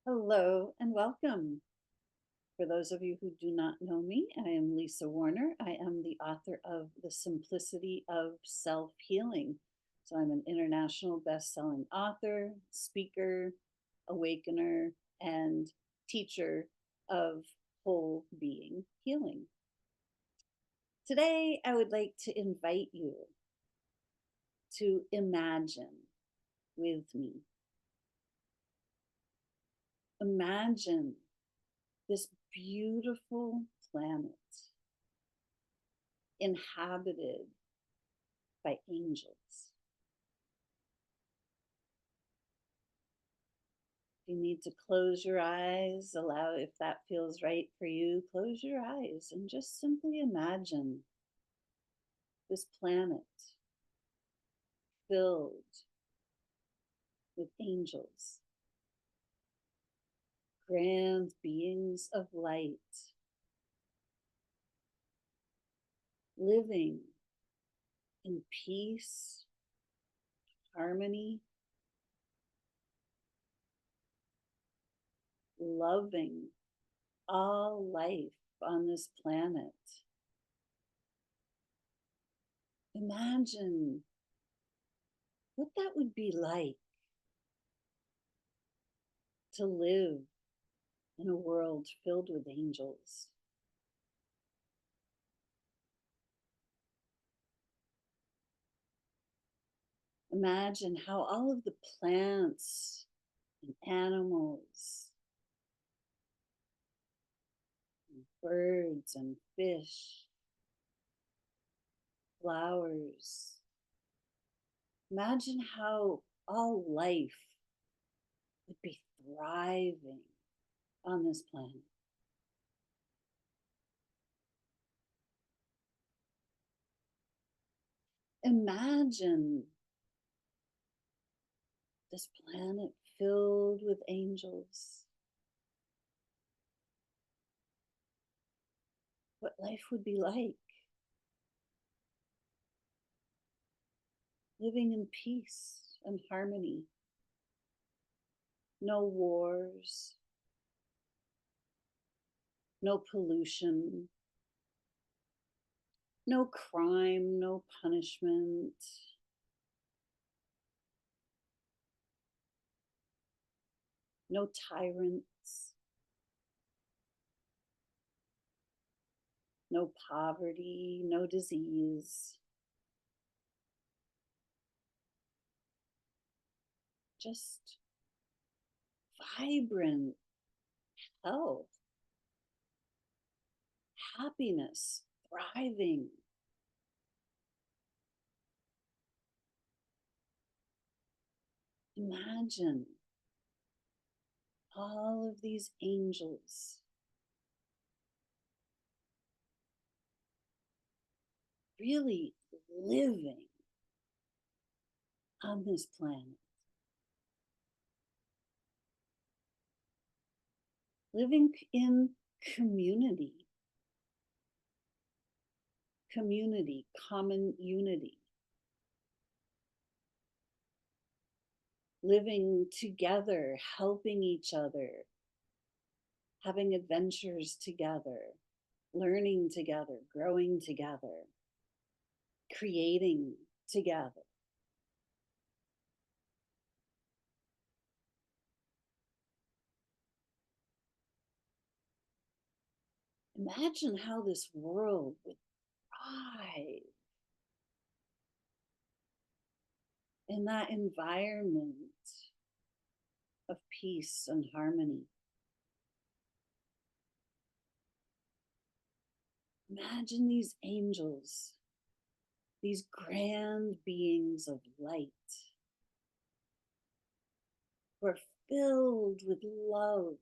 Hello and welcome. For those of you who do not know me, I am Lisa Warner. I am the author of The Simplicity of Self-Healing. So I'm an international best-selling author, speaker, awakener, and teacher of whole being healing. Today, I would like to invite you to imagine with me. Imagine this beautiful planet inhabited by angels. If you need to close your eyes, allow if that feels right for you, close your eyes and just simply imagine this planet filled with angels, grand beings of light, living in peace, harmony, loving all life on this planet. Imagine what that would be like to live in a world filled with angels. Imagine how all of the plants and animals, and birds and fish, flowers, imagine how all life would be thriving on this planet. Imagine this planet filled with angels. What life would be like. Living in peace and harmony. No wars, no pollution, no crime, no punishment. No tyrants, no poverty, no disease, just vibrant health, happiness, thriving. Imagine all of these angels really living on this planet, living in community, community, common unity, living together, helping each other, having adventures together, learning together, growing together, creating together. Imagine how this world would thrive in that environment of peace and harmony. Imagine these angels, these grand beings of light who are filled with love.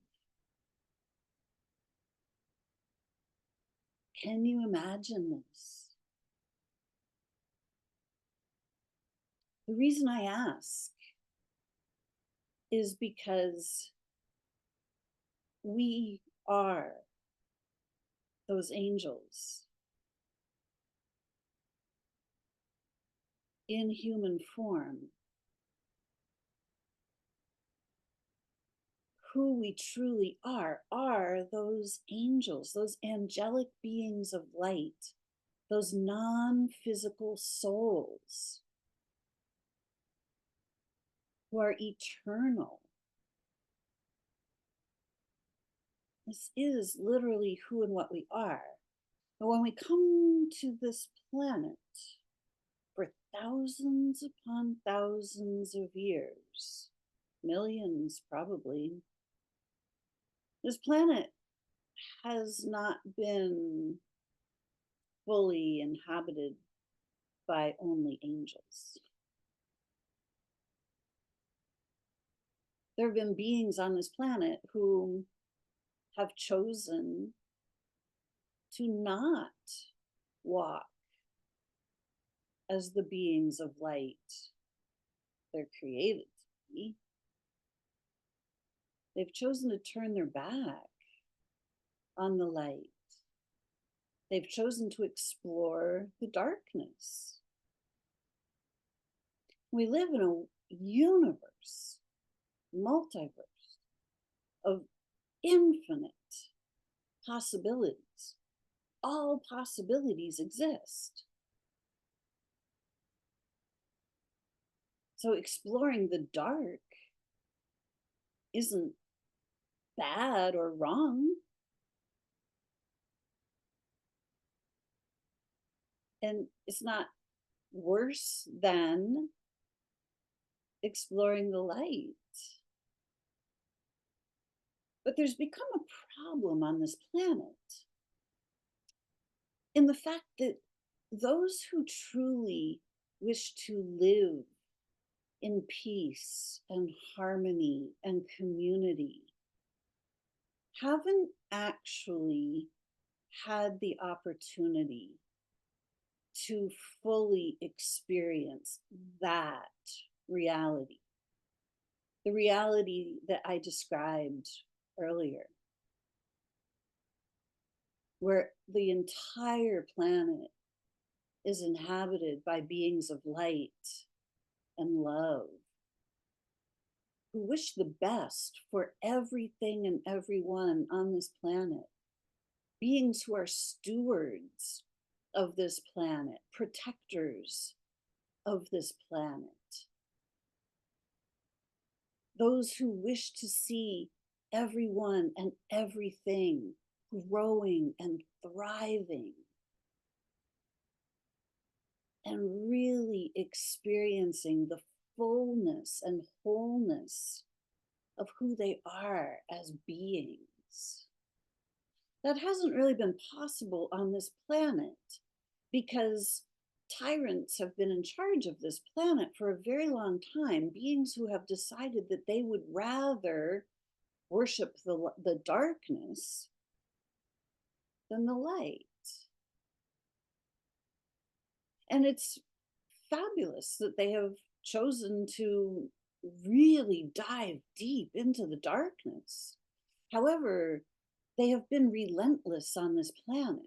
Can you imagine this? The reason I ask is because we are those angels in human form who we truly are those angels, those angelic beings of light, those non-physical souls who are eternal. This is literally who and what we are. But when we come to this planet for thousands upon thousands of years, millions probably, this planet has not been fully inhabited by only angels. There have been beings on this planet who have chosen to not walk as the beings of light they're created to be. They've chosen to turn their back on the light. They've chosen to explore the darkness. We live in a universe, multiverse of infinite possibilities. All possibilities exist. So exploring the dark isn't bad or wrong. And it's not worse than exploring the light. But there's become a problem on this planet in the fact that those who truly wish to live in peace and harmony and community haven't actually had the opportunity to fully experience that reality. The reality that I described earlier, where the entire planet is inhabited by beings of light and love, who wish the best for everything and everyone on this planet, beings who are stewards of this planet, protectors of this planet, those who wish to see everyone and everything growing and thriving and really experiencing the fullness and wholeness of who they are as beings. That hasn't really been possible on this planet because tyrants have been in charge of this planet for a very long time, beings who have decided that they would rather worship the darkness than the light. And it's fabulous that they have chosen to really dive deep into the darkness. However, they have been relentless on this planet.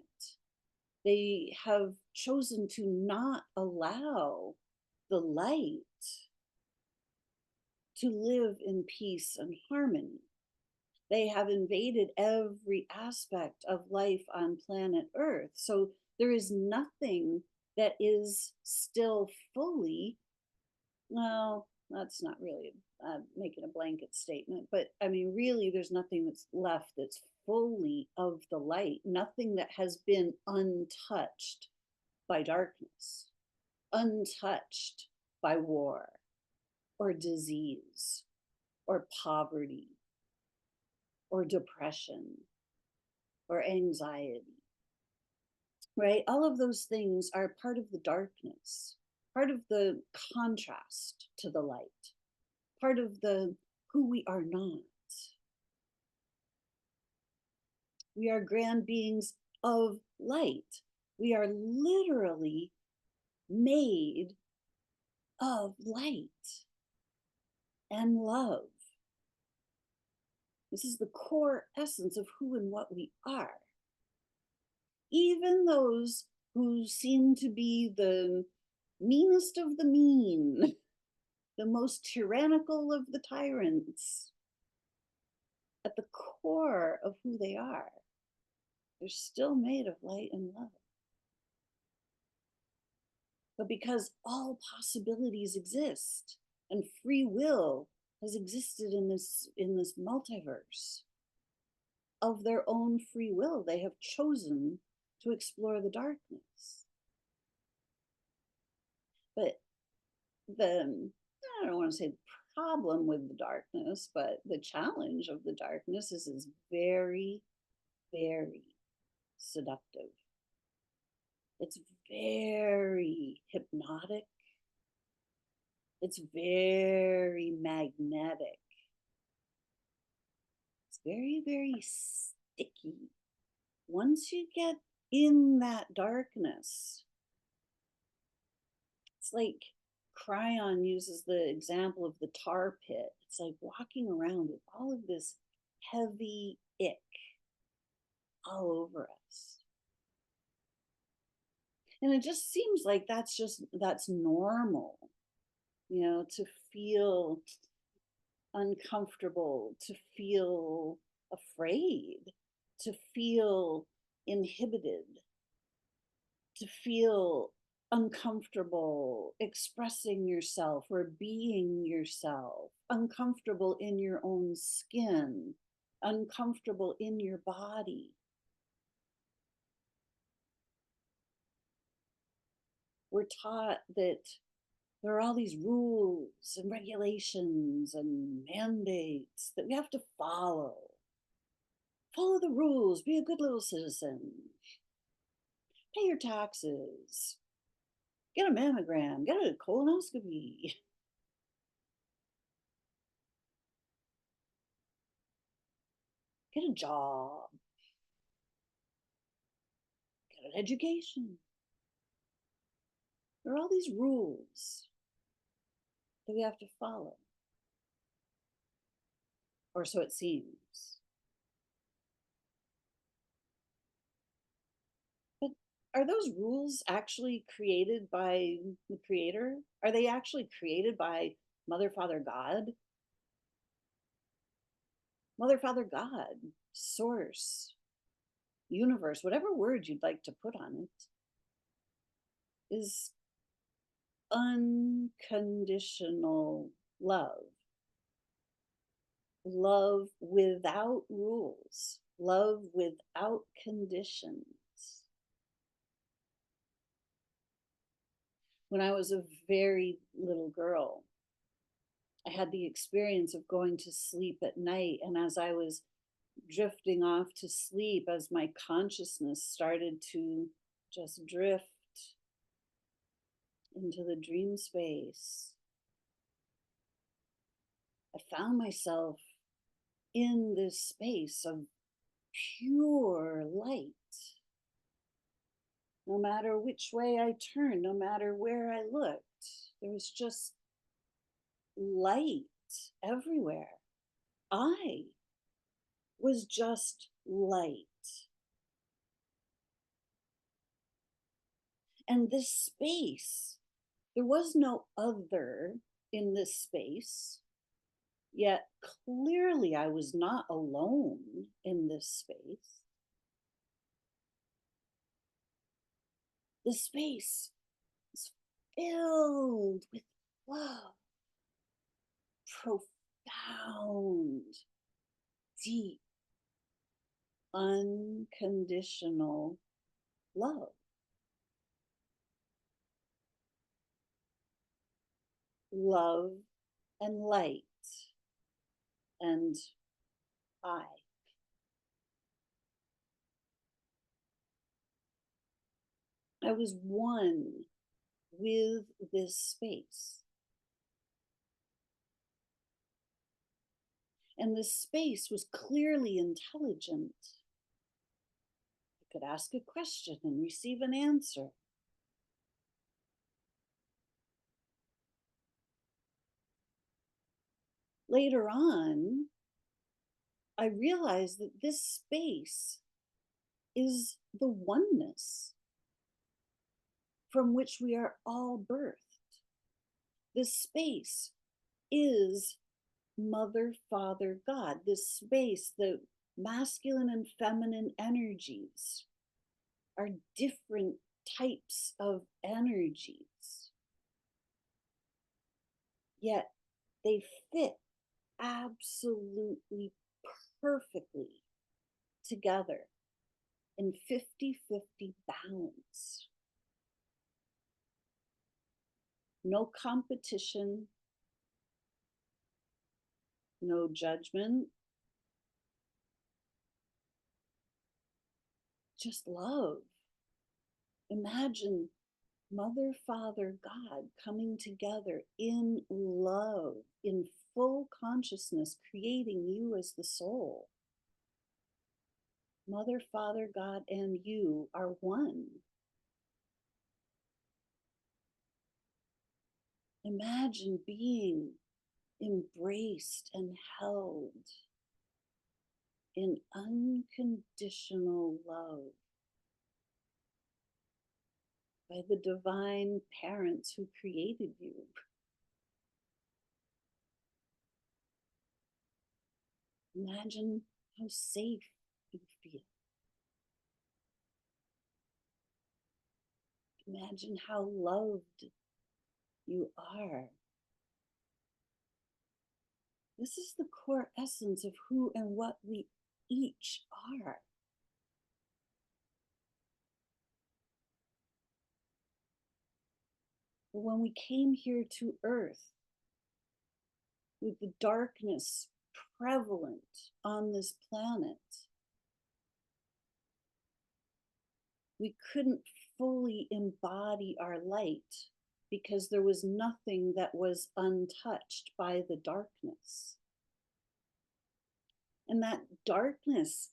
They have chosen to not allow the light to live in peace and harmony. They have invaded every aspect of life on planet Earth. So there is nothing that is still fully, well, that's not really making a blanket statement, but I mean, really, there's nothing that's left that's fully of the light, nothing that has been untouched by darkness, untouched by war or disease or poverty or depression or anxiety, right? All of those things are part of the darkness, part of the contrast to the light, part of the who we are not. We are grand beings of light. We are literally made of light and love. This is the core essence of who and what we are. Even those who seem to be the meanest of the mean, the most tyrannical of the tyrants, at the core of who they are, they're still made of light and love. But because all possibilities exist and free will has existed in this multiverse, of their own free will, they have chosen to explore the darkness. But I don't want to say the problem with the darkness, but the challenge of the darkness is it's very, very seductive. It's very hypnotic. It's very magnetic. It's very, very sticky. Once you get in that darkness, it's like Cryon uses the example of the tar pit. It's like walking around with all of this heavy ick all over us. And it just seems like that's normal, to feel uncomfortable, to feel afraid, to feel inhibited, to feel uncomfortable expressing yourself or being yourself, uncomfortable in your own skin, uncomfortable in your body. We're taught that there are all these rules and regulations and mandates that we have to follow. Follow the rules, be a good little citizen, pay your taxes, get a mammogram, get a colonoscopy. Get a job, get an education. There are all these rules that we have to follow, or so it seems. But are those rules actually created by the Creator? Are they actually created by Mother, Father, God? Mother, Father, God, Source, Universe, whatever word you'd like to put on it, is unconditional love. Love without rules, love without conditions. When I was a very little girl, I had the experience of going to sleep at night. And as I was drifting off to sleep, as my consciousness started to just drift into the dream space, I found myself in this space of pure light. No matter which way I turned, no matter where I looked, there was just light everywhere. I was just light. And this space, there was no other in this space, yet clearly I was not alone in this space. The space is filled with love, profound, deep, unconditional love. Love and light and I. I was one with this space. And this space was clearly intelligent. I could ask a question and receive an answer. Later on, I realized that this space is the oneness from which we are all birthed. This space is Mother, Father, God, this space, the masculine and feminine energies are different types of energies, yet they fit absolutely perfectly together in 50-50 balance. No competition, no judgment, just love. Imagine Mother, Father, God coming together in love, in full consciousness, creating you as the soul. Mother, Father, God, and you are one. Imagine being embraced and held in unconditional love by the divine parents who created you. Imagine how safe you feel. Imagine how loved you are. This is the core essence of who and what we each are. But when we came here to Earth, with the darkness prevalent on this planet, we couldn't fully embody our light because there was nothing that was untouched by the darkness. And that darkness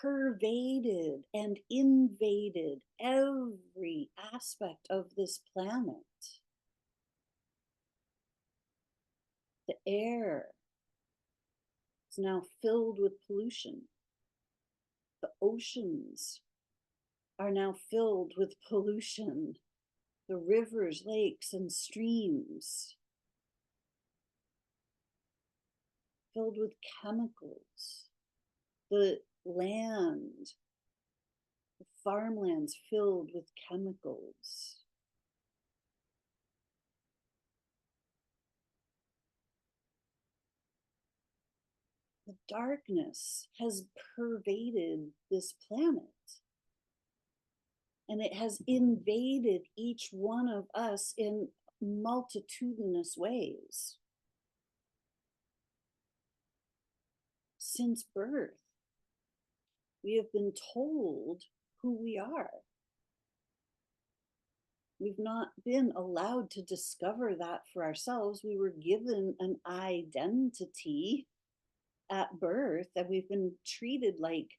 pervaded and invaded every aspect of this planet. The air is now filled with pollution. The oceans are now filled with pollution. The rivers, lakes, and streams filled with chemicals. The land, the farmlands filled with chemicals. The darkness has pervaded this planet. And it has invaded each one of us in multitudinous ways. Since birth, we have been told who we are. We've not been allowed to discover that for ourselves. We were given an identity at birth, that we've been treated like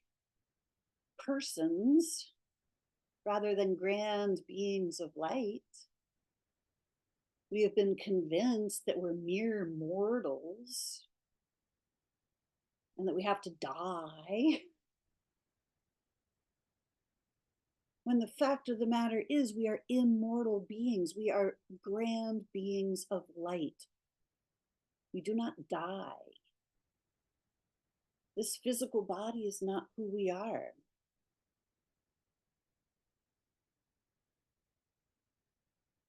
persons rather than grand beings of light. We have been convinced that we're mere mortals and that we have to die. When the fact of the matter is, we are immortal beings. We are grand beings of light. We do not die. This physical body is not who we are.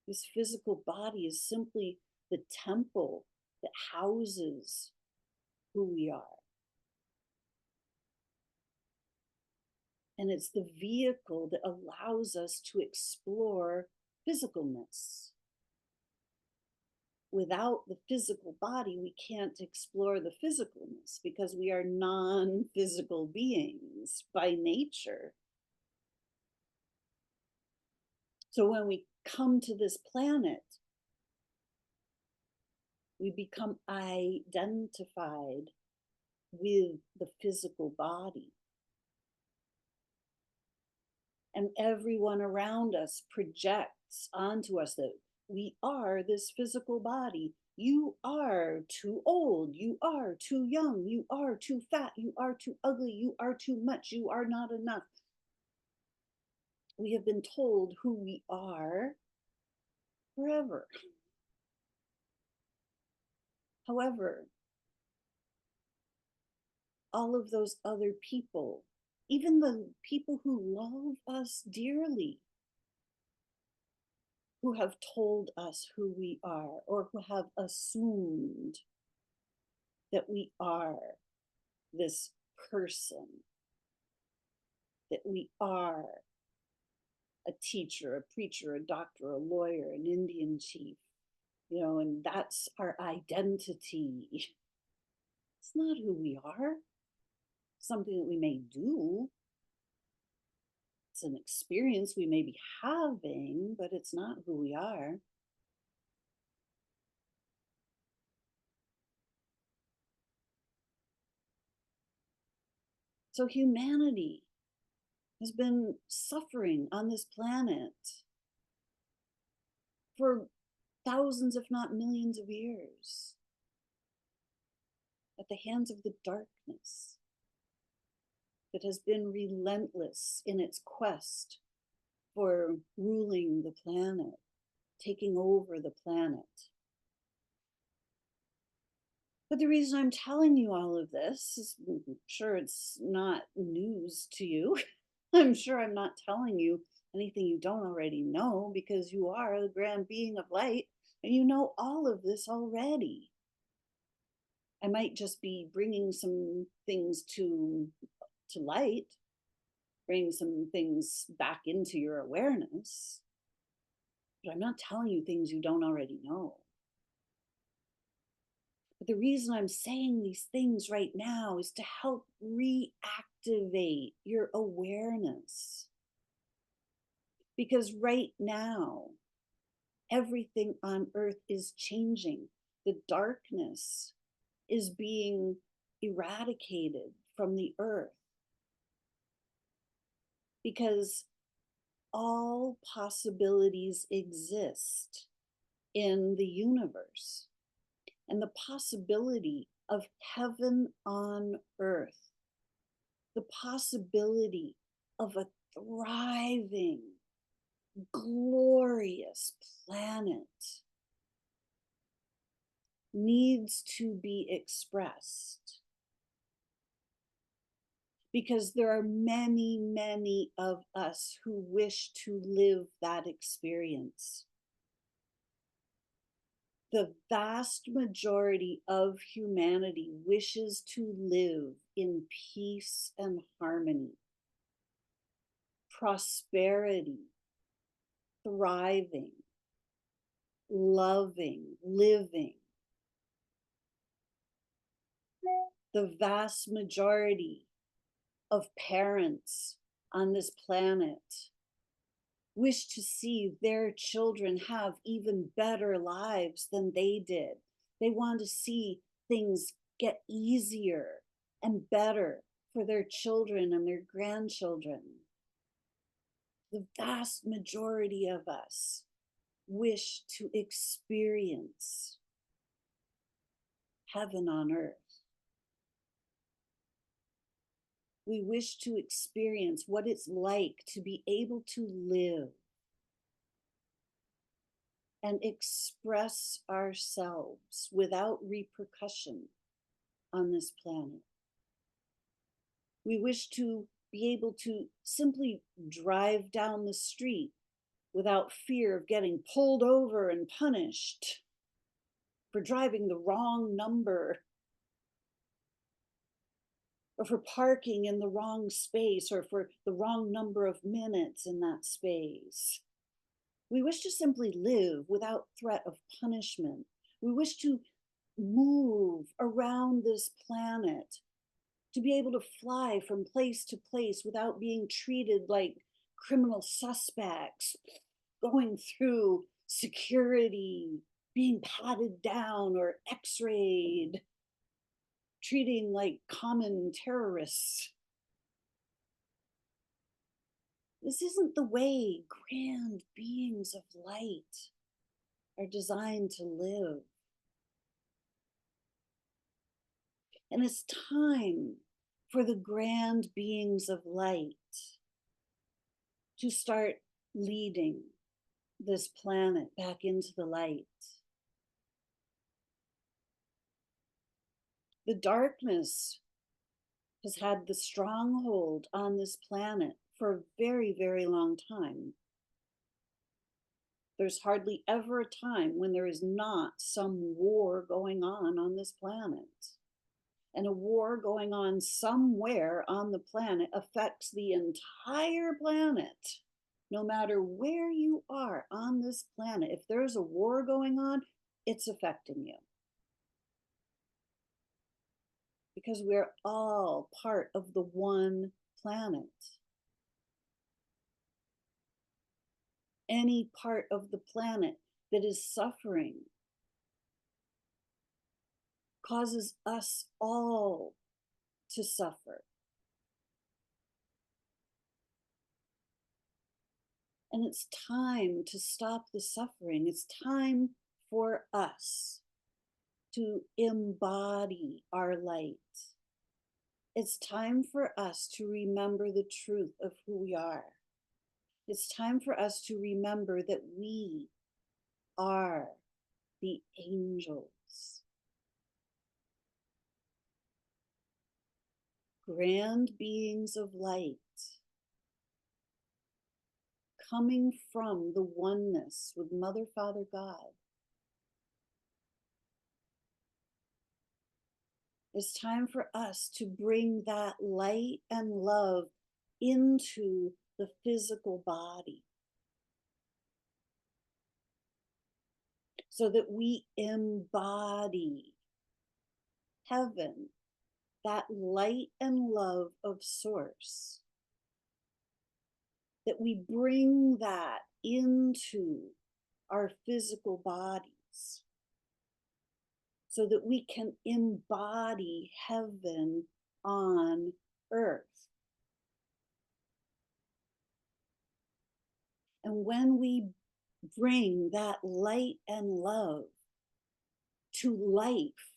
This physical body is simply the temple that houses who we are. And it's the vehicle that allows us to explore physicalness. Without the physical body, we can't explore the physicalness because we are non-physical beings by nature. So when we come to this planet, we become identified with the physical body. And everyone around us projects onto us that we are this physical body. You are too old. You are too young. You are too fat. You are too ugly. You are too much. You are not enough. We have been told who we are forever. However, all of those other people, even the people who love us dearly, who have told us who we are or who have assumed that we are this person, that we are a teacher, a preacher, a doctor, a lawyer, an Indian chief, and that's our identity. It's not who we are. Something that we may do. It's an experience we may be having, but it's not who we are. So humanity has been suffering on this planet for thousands, if not millions of years, at the hands of the darkness that has been relentless in its quest for ruling the planet, taking over the planet. But the reason I'm telling you all of this is, I'm sure it's not news to you. I'm sure I'm not telling you anything you don't already know, because you are the grand being of light and you know all of this already. I might just be bringing some things to light, bring some things back into your awareness, but I'm not telling you things you don't already know. But the reason I'm saying these things right now is to help reactivate your awareness. Because right now, everything on earth is changing. The darkness is being eradicated from the earth, because all possibilities exist in the universe. And the possibility of heaven on earth, the possibility of a thriving, glorious planet needs to be expressed. Because there are many, many of us who wish to live that experience. The vast majority of humanity wishes to live in peace and harmony, prosperity, thriving, loving, living. The vast majority of parents on this planet wish to see their children have even better lives than they did. They want to see things get easier and better for their children and their grandchildren. The vast majority of us wish to experience heaven on earth. We wish to experience what it's like to be able to live and express ourselves without repercussion on this planet. We wish to be able to simply drive down the street without fear of getting pulled over and punished for driving the wrong number, or for parking in the wrong space, or for the wrong number of minutes in that space. We wish to simply live without threat of punishment. We wish to move around this planet, to be able to fly from place to place without being treated like criminal suspects, going through security, being patted down or x-rayed, treating like common terrorists. This isn't the way grand beings of light are designed to live. And it's time for the grand beings of light to start leading this planet back into the light. The darkness has had the stronghold on this planet for a very, very long time. There's hardly ever a time when there is not some war going on this planet. And a war going on somewhere on the planet affects the entire planet. No matter where you are on this planet, if there's a war going on, it's affecting you. Because we're all part of the one planet. Any part of the planet that is suffering causes us all to suffer. And it's time to stop the suffering. It's time for us to embody our light. It's time for us to remember the truth of who we are. It's time for us to remember that we are the angels. Grand beings of light, coming from the oneness with Mother, Father, God. It's time for us to bring that light and love into the physical body so that we embody heaven, that light and love of Source, that we bring that into our physical bodies so that we can embody heaven on earth. And when we bring that light and love to life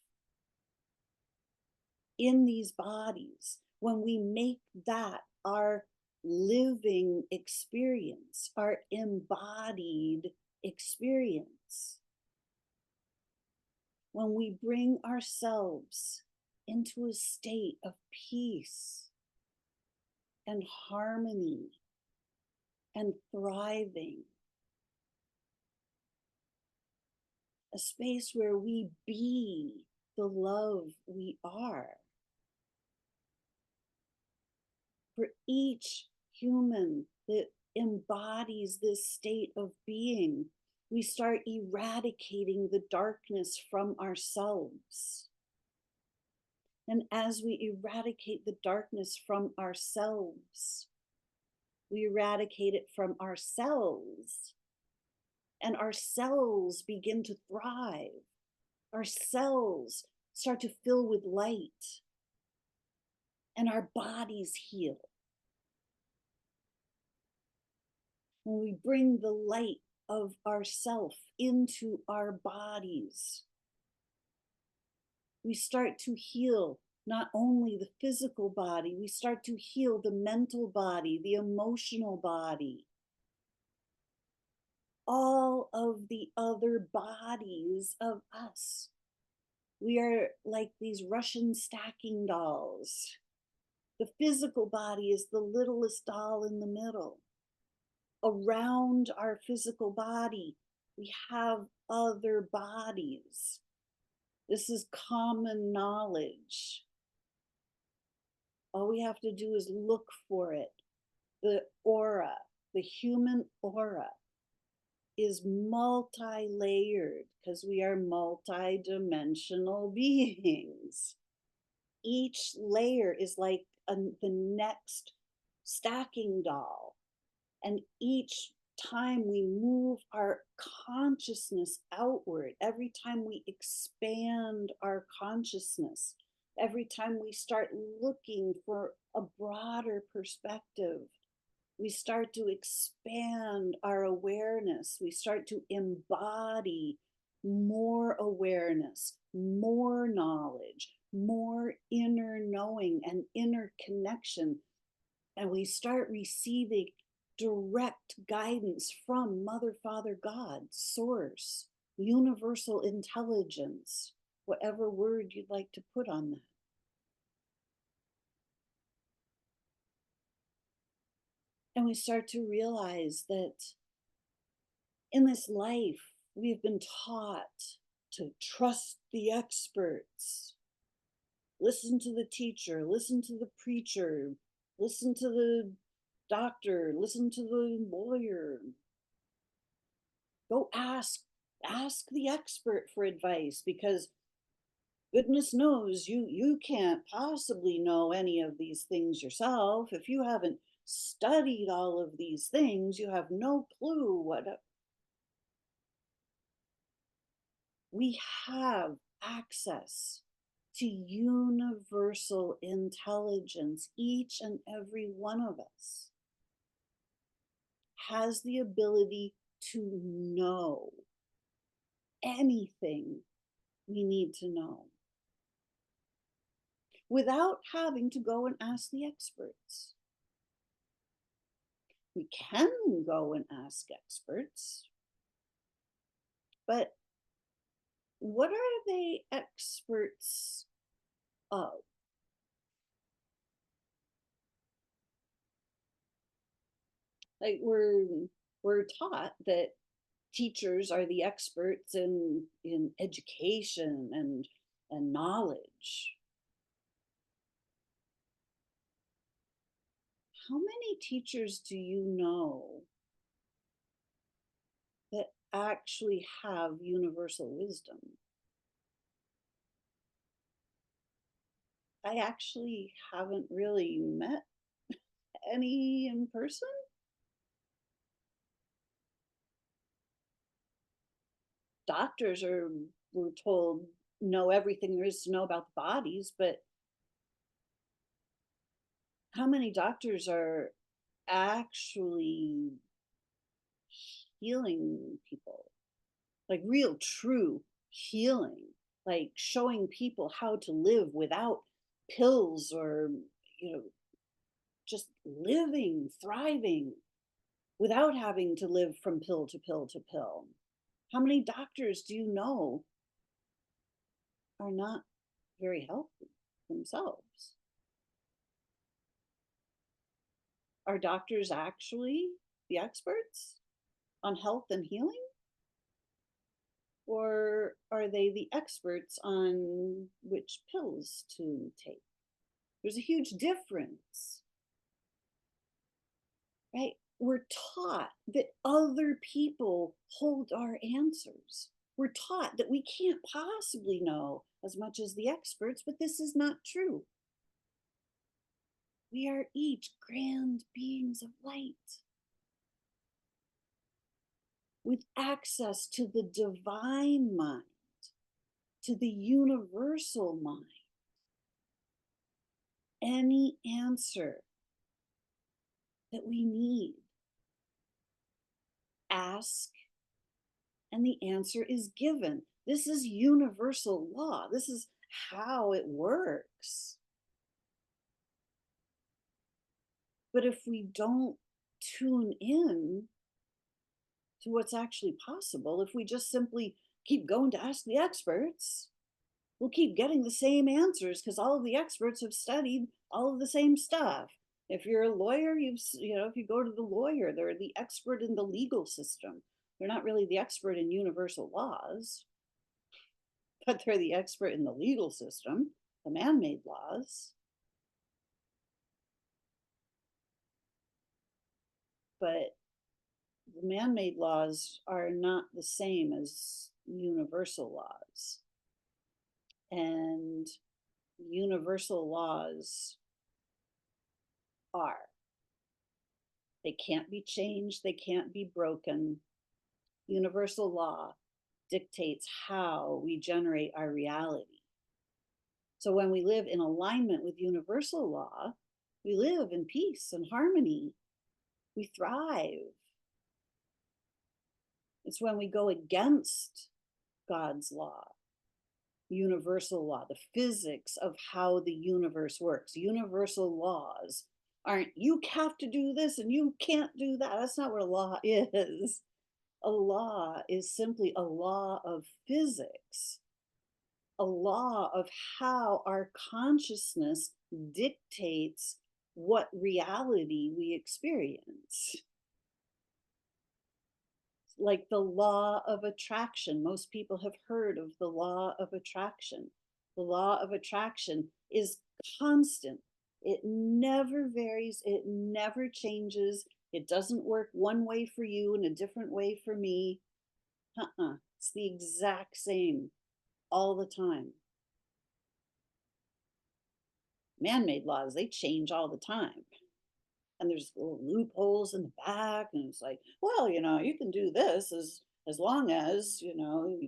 in these bodies, when we make that our living experience, our embodied experience, when we bring ourselves into a state of peace and harmony and thriving, a space where we be the love we are. For each human that embodies this state of being, we start eradicating the darkness from ourselves. And as we eradicate the darkness from ourselves, we eradicate it from ourselves, and our cells begin to thrive. Our cells start to fill with light, and our bodies heal. When we bring the light of ourself into our bodies, we start to heal not only the physical body, we start to heal the mental body, the emotional body, all of the other bodies of us. We are like these Russian stacking dolls. The physical body is the littlest doll in the middle. Around our physical body, we have other bodies. This is common knowledge. All we have to do is look for it. The aura, the human aura, is multi-layered because we are multi-dimensional beings. Each layer is like the next stacking doll. And each time we move our consciousness outward, every time we expand our consciousness, every time we start looking for a broader perspective, we start to expand our awareness. We start to embody more awareness, more knowledge, more inner knowing and inner connection. And we start receiving direct guidance from Mother, Father, God, Source, universal intelligence, whatever word you'd like to put on that. And we start to realize that in this life, we've been taught to trust the experts, listen to the teacher, listen to the preacher, listen to the doctor, listen to the lawyer. Go ask the expert for advice, because goodness knows you can't possibly know any of these things yourself. If you haven't studied all of these things, you have no clue what we have access to universal intelligence. Each and every one of us has the ability to know anything we need to know without having to go and ask the experts. We can go and ask experts, but what are they experts of? Like we're taught that teachers are the experts in education and knowledge. How many teachers do you know that actually have universal wisdom? I actually haven't really met any in person. Doctors are, we're told, know everything there is to know about the bodies, but how many doctors are actually healing people? Like real, true healing, like showing people how to live without pills, or, you know, just living, thriving without having to live from pill to pill to pill. How many doctors do you know are not very healthy themselves? Are doctors actually the experts on health and healing? Or are they the experts on which pills to take? There's a huge difference, right? We're taught that other people hold our answers. We're taught that we can't possibly know as much as the experts, but this is not true. We are each grand beings of light with access to the divine mind, to the universal mind. Any answer that we need, ask, and the answer is given. This is universal law. This is how it works. But if we don't tune in to what's actually possible, if we just simply keep going to ask the experts, we'll keep getting the same answers, because all of the experts have studied all of the same stuff. If you're a lawyer, if you go to the lawyer, they're the expert in the legal system. They're not really the expert in universal laws, but they're the expert in the legal system, the man-made laws. But the man-made laws are not the same as universal laws. And universal laws are. They can't be changed, they can't be broken. Universal law dictates how we generate our reality. So when we live in alignment with universal law, we live in peace and harmony. We thrive. It's when we go against God's law, universal law, the physics of how the universe works. Universal laws aren't, you have to do this and you can't do that. That's not what a law is. A law is simply a law of physics, a law of how our consciousness dictates what reality we experience. Like the law of attraction. Most people have heard of the law of attraction. The law of attraction is constant. It never varies. It never changes. It doesn't work one way for you and a different way for me. It's the exact same all the time. Man-made laws, they change all the time. And there's little loopholes in the back, and it's like, well, you can do this as long as you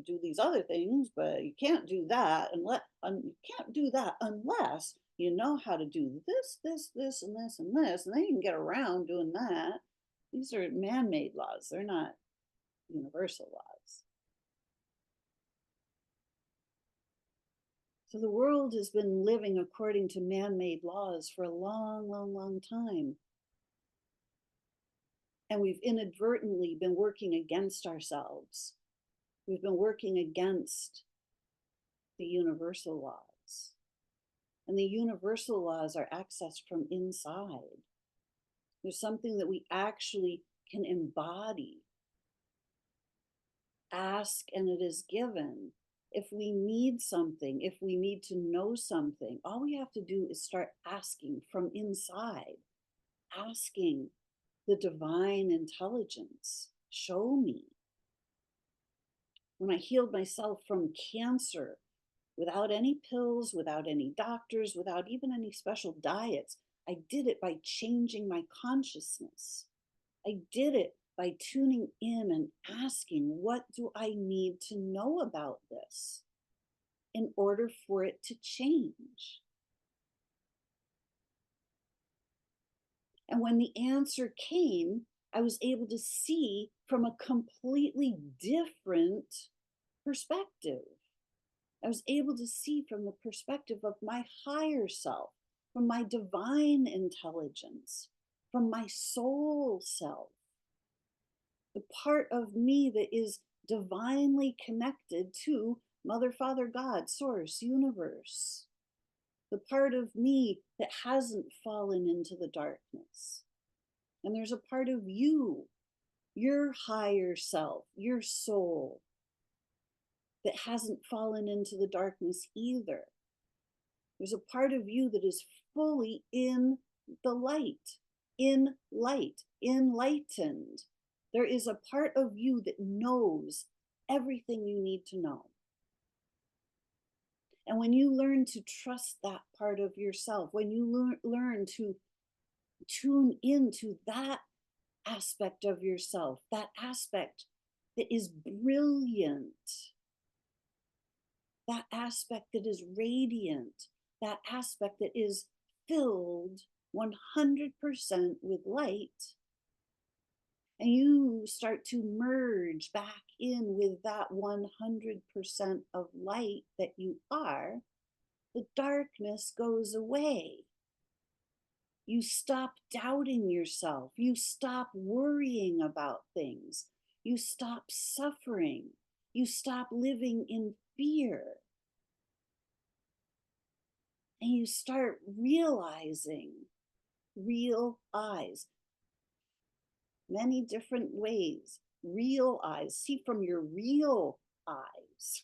do these other things, but you can't do that unless you know how to do this and this and this, and then you can get around doing that. These are man-made laws. They're not universal laws. So the world has been living according to man-made laws for a long, long, long time. And we've inadvertently been working against ourselves. We've been working against the universal laws. And the universal laws are accessed from inside. There's something that we actually can embody. Ask and it is given. If we need something, if we need to know something, all we have to do is start asking from inside, asking the divine intelligence, show me. When I healed myself from cancer, without any pills, without any doctors, without even any special diets, I did it by changing my consciousness. I did it by tuning in and asking, what do I need to know about this in order for it to change? And when the answer came, I was able to see from a completely different perspective. I was able to see from the perspective of my higher self, from my divine intelligence, from my soul self, the part of me that is divinely connected to Mother, Father, God, Source, Universe, the part of me that hasn't fallen into the darkness. And there's a part of you, your higher self, your soul, that hasn't fallen into the darkness either. There's a part of you that is fully in the light, enlightened. There is a part of you that knows everything you need to know. And when you learn to trust that part of yourself, when you learn to tune into that aspect of yourself, that aspect that is brilliant, that aspect that is radiant, that aspect that is filled 100% with light, and you start to merge back in with that 100% of light that you are, the darkness goes away. You stop doubting yourself. You stop worrying about things. You stop suffering. You stop living in fear. And you start realizing, real eyes, many different ways, real eyes. See from your real eyes,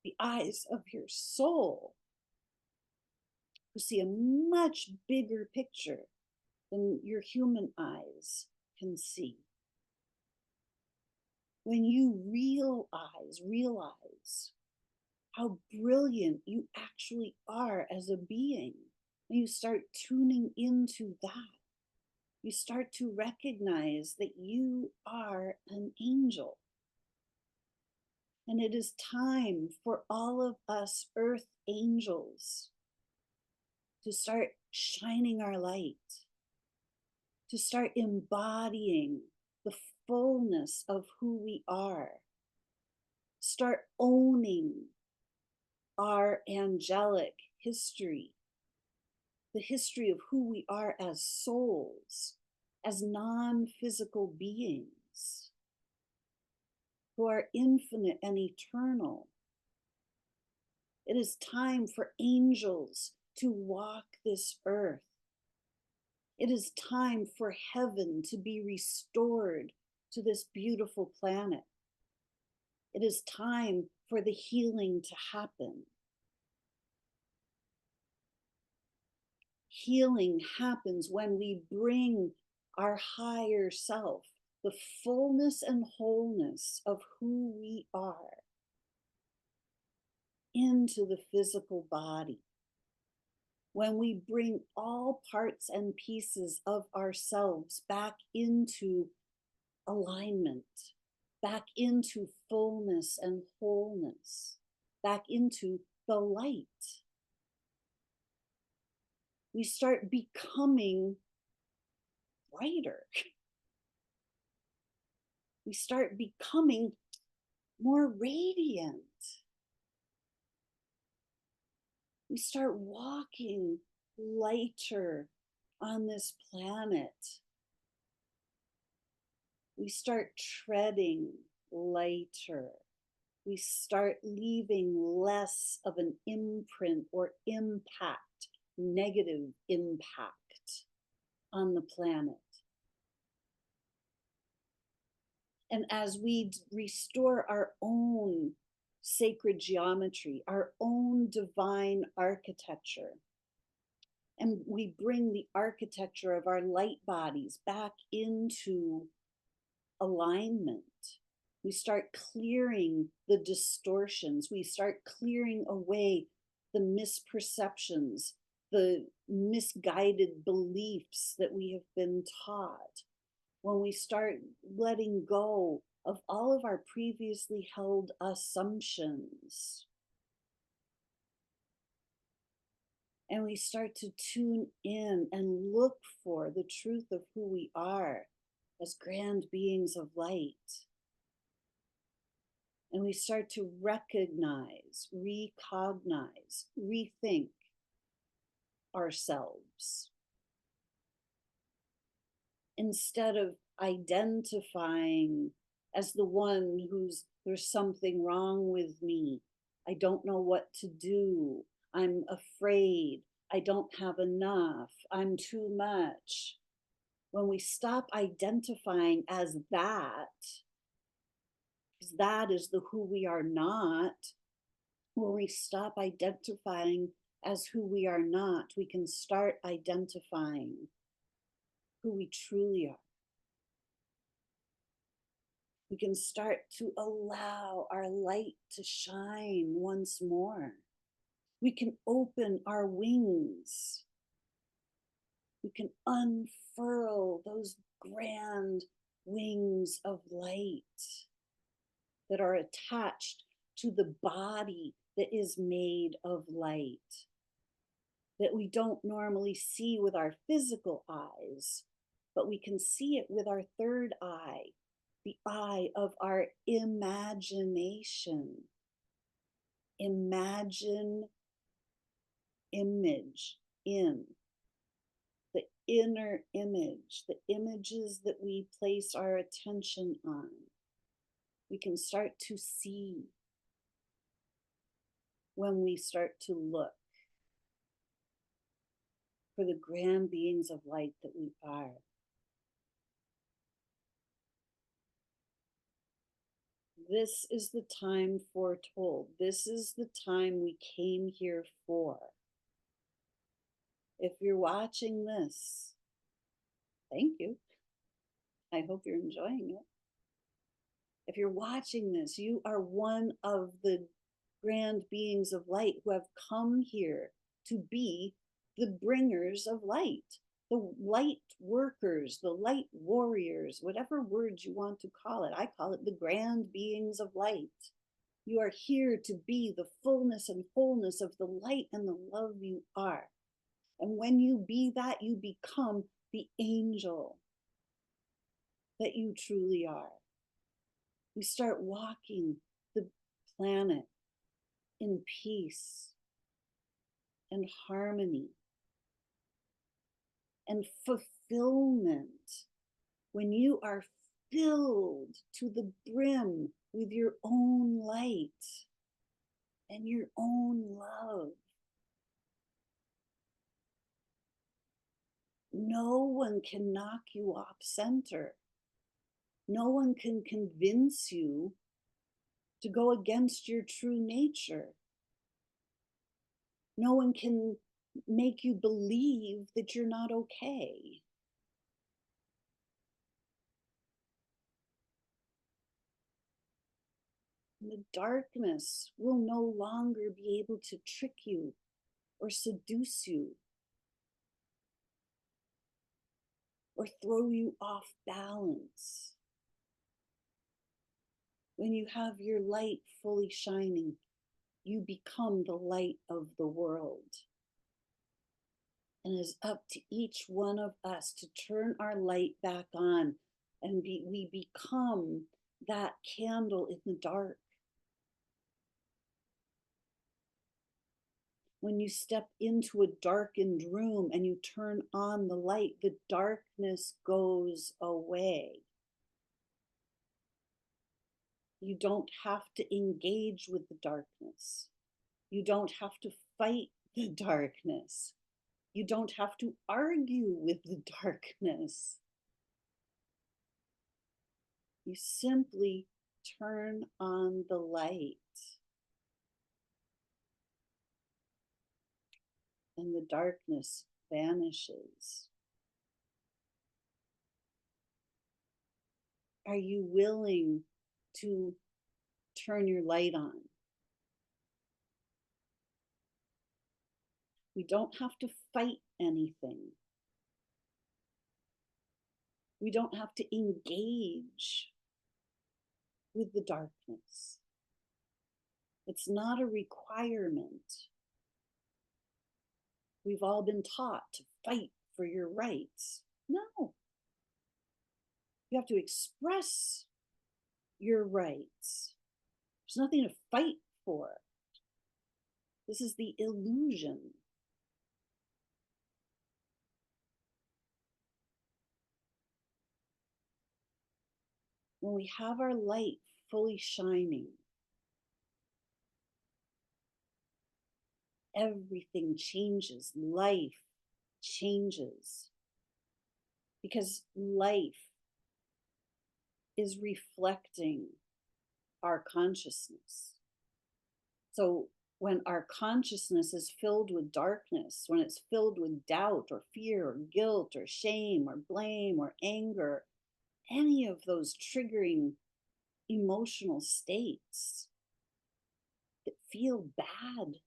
the eyes of your soul, who see a much bigger picture than your human eyes can see. When you realize how brilliant you actually are as a being, and you start tuning into that, you start to recognize that you are an angel. And it is time for all of us earth angels to start shining our light, to start embodying the fullness of who we are, start owning our angelic history, the history of who we are as souls, as non-physical beings who are infinite and eternal. It is time for angels to walk this earth, It is time for heaven to be restored to this beautiful planet. It is time for the healing to happen. Healing happens when we bring our higher self, the fullness and wholeness of who we are, into the physical body. When we bring all parts and pieces of ourselves back into alignment, back into fullness and wholeness, back into the light, we start becoming brighter. We start becoming more radiant. We start walking lighter on this planet. We start treading lighter. We start leaving less of an imprint or impact, negative impact on the planet. And as we restore our own sacred geometry, our own divine architecture, and we bring the architecture of our light bodies back into alignment, we start clearing the distortions, we start clearing away the misperceptions, the misguided beliefs that we have been taught. When we start letting go of all of our previously held assumptions, and we start to tune in and look for the truth of who we are as grand beings of light. And we start to recognize, recognize, rethink ourselves. Instead of identifying as the one who's, there's something wrong with me, I don't know what to do, I'm afraid, I don't have enough, I'm too much. When we stop identifying as that, because that is the who we are not, when we stop identifying as who we are not, we can start identifying who we truly are. We can start to allow our light to shine once more. We can open our wings. We can unfurl those grand wings of light that are attached to the body that is made of light, that we don't normally see with our physical eyes, but we can see it with our third eye, the eye of our imagination. Imagine, image, in. The inner image, the images that we place our attention on. We can start to see when we start to look for the grand beings of light that we are. This is the time foretold. This is the time we came here for. If you're watching this, thank you. I hope you're enjoying it. If you're watching this, you are one of the grand beings of light who have come here to be the bringers of light, the light workers, the light warriors, whatever words you want to call it. I call it the grand beings of light. You are here to be the fullness and wholeness of the light and the love you are. And when you be that, you become the angel that you truly are. You start walking the planet in peace and harmony and fulfillment. When you are filled to the brim with your own light and your own love, No one can knock you off center. No one can convince you to go against your true nature. No one can make you believe that you're not okay. And the darkness will no longer be able to trick you or seduce you or throw you off balance. When you have your light fully shining, you become the light of the world. And it's up to each one of us to turn our light back on, and we become that candle in the dark. When you step into a darkened room and you turn on the light, the darkness goes away. You don't have to engage with the darkness. You don't have to fight the darkness. You don't have to argue with the darkness. You simply turn on the light, and the darkness vanishes. Are you willing to turn your light on? We don't have to fight anything. We don't have to engage with the darkness. It's not a requirement. We've all been taught to fight for your rights. No. You have to express your rights. There's nothing to fight for. This is the illusion. When we have our light fully shining, everything changes. Life changes. Because life is reflecting our consciousness. So when our consciousness is filled with darkness, when it's filled with doubt or fear or guilt or shame or blame or anger, any of those triggering emotional states that feel bad,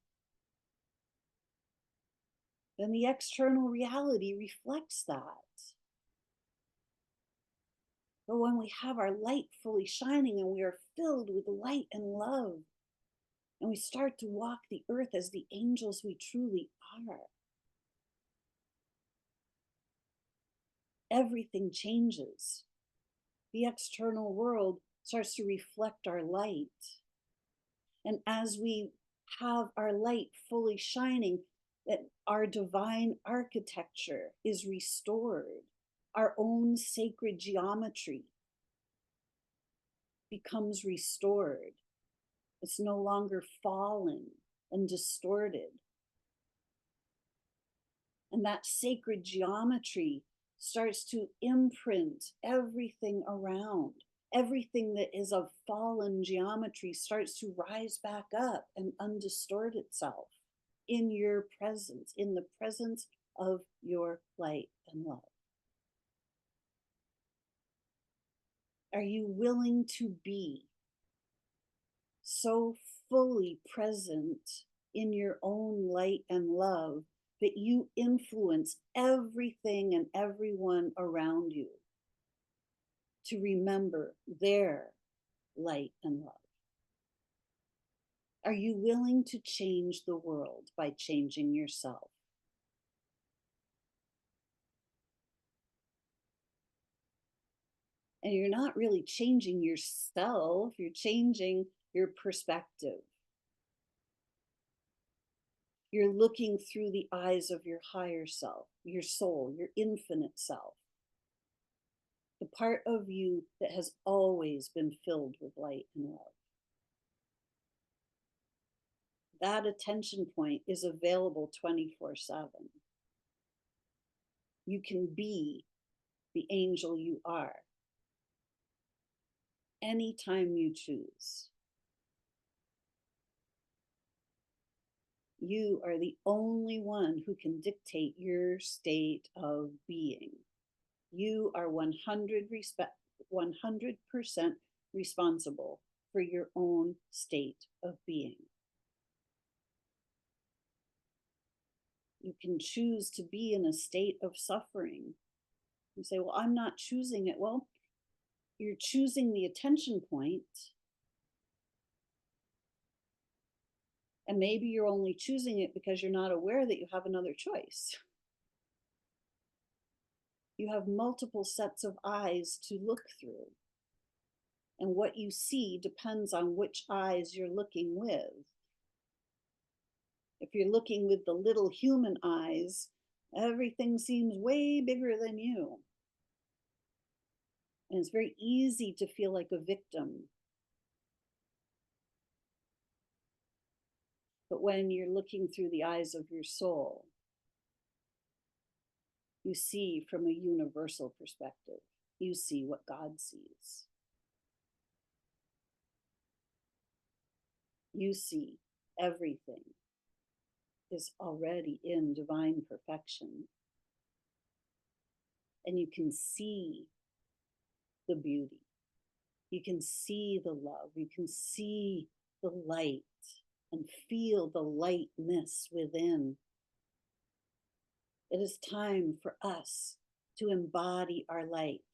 then the external reality reflects that. But when we have our light fully shining and we are filled with light and love, and we start to walk the earth as the angels we truly are, everything changes. The external world starts to reflect our light. And as we have our light fully shining, that our divine architecture is restored. Our own sacred geometry becomes restored. It's no longer fallen and distorted. And that sacred geometry starts to imprint everything around. Everything that is of fallen geometry starts to rise back up and undistort itself in your presence, in the presence of your light and love. Are you willing to be so fully present in your own light and love that you influence everything and everyone around you to remember their light and love? Are you willing to change the world by changing yourself? And you're not really changing yourself, you're changing your perspective. You're looking through the eyes of your higher self, your soul, your infinite self, the part of you that has always been filled with light and love. That attention point is available 24/7. You can be the angel you are anytime you choose. You are the only one who can dictate your state of being. You are 100% responsible for your own state of being. You can choose to be in a state of suffering. You say, well, I'm not choosing it. Well, you're choosing the attention point, and maybe you're only choosing it because you're not aware that you have another choice. You have multiple sets of eyes to look through. And what you see depends on which eyes you're looking with. If you're looking with the little human eyes, everything seems way bigger than you. And it's very easy to feel like a victim. But when you're looking through the eyes of your soul, you see from a universal perspective. You see what God sees. You see everything is already in divine perfection. And you can see the beauty. You can see the love. You can see the light and feel the lightness within. It is time for us to embody our light.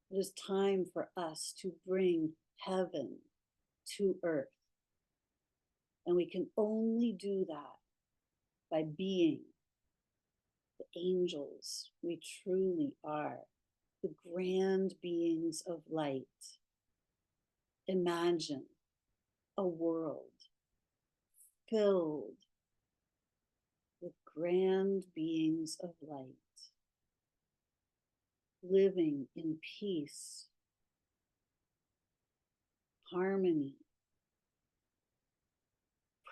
It is time for us to bring heaven to earth. And we can only do that by being the angels we truly are, the grand beings of light. Imagine a world filled with grand beings of light, living in peace, harmony,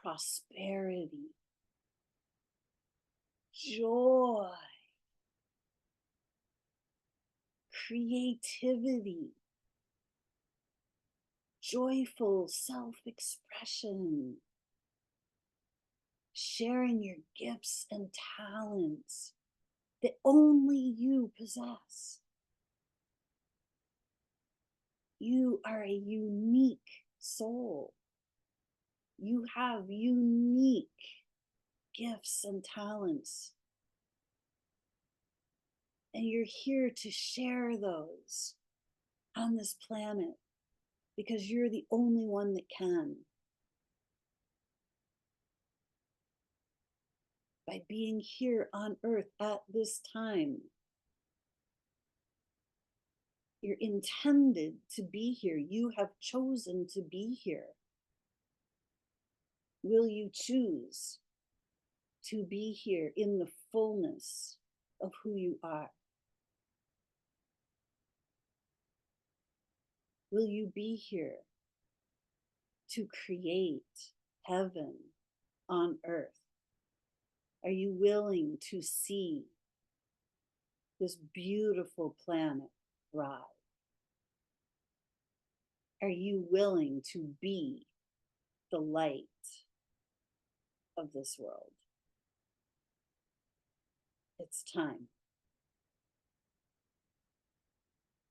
prosperity, joy, creativity, joyful self-expression, sharing your gifts and talents that only you possess. You are a unique soul. You have unique gifts and talents. And you're here to share those on this planet because you're the only one that can. By being here on earth at this time, you're intended to be here. You have chosen to be here. Will you choose to be here in the fullness of who you are? Will you be here to create heaven on earth? Are you willing to see this beautiful planet thrive? Are you willing to be the light of this world? It's time.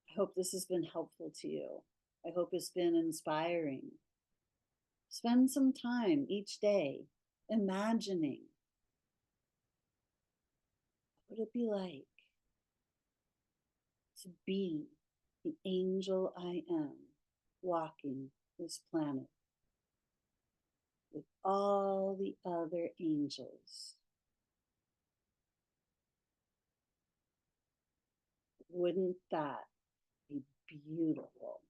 I hope this has been helpful to you. I hope it's been inspiring. Spend some time each day imagining what would it be like to be the angel I am walking this planet with all the other angels. Wouldn't that be beautiful?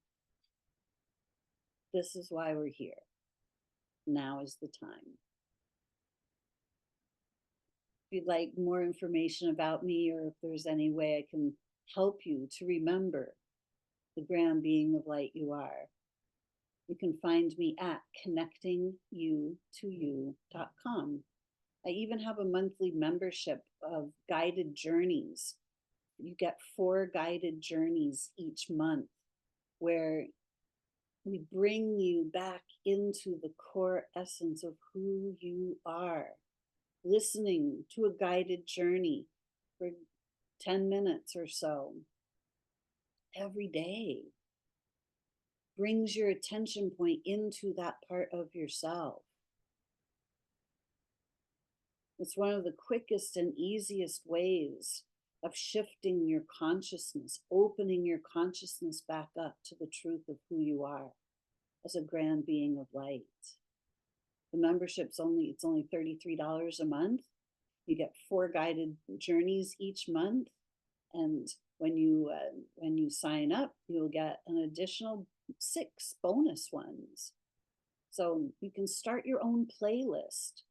This is why we're here. Now is the time. If you'd like more information about me, or if there's any way I can help you to remember the grand being of light you are, you can find me at connectingyoutoyou.com. I even have a monthly membership of guided journeys You get 4 guided journeys each month where we bring you back into the core essence of who you are. Listening to a guided journey for 10 minutes or so every day brings your attention point into that part of yourself. It's one of the quickest and easiest ways of shifting your consciousness, opening your consciousness back up to the truth of who you are as a grand being of light. The membership's it's only $33 a month. You get 4 guided journeys each month, and when you sign up, you'll get an additional 6 bonus ones. So you can start your own playlist.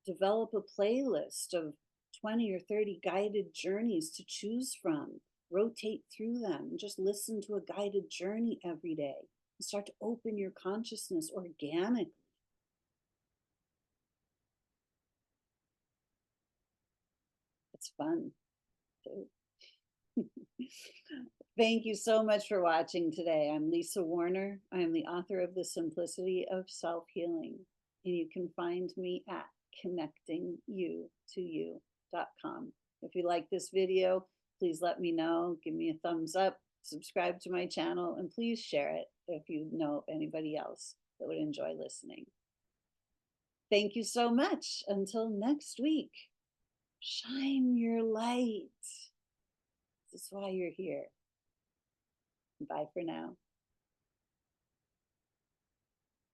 Develop a playlist of 20 or 30 guided journeys to choose from. Rotate through them. Just listen to a guided journey every day and start to open your consciousness organically. It's fun too. Thank you so much for watching today. I'm Lisa Warner. I am the author of The Simplicity of Self-Healing, and you can find me at connectingyoutoyou.com. If you like this video, please let me know. Give me a thumbs up, subscribe to my channel, and please share it if you know of anybody else that would enjoy listening. Thank you so much. Until next week, shine your light. This is why you're here. Bye for now.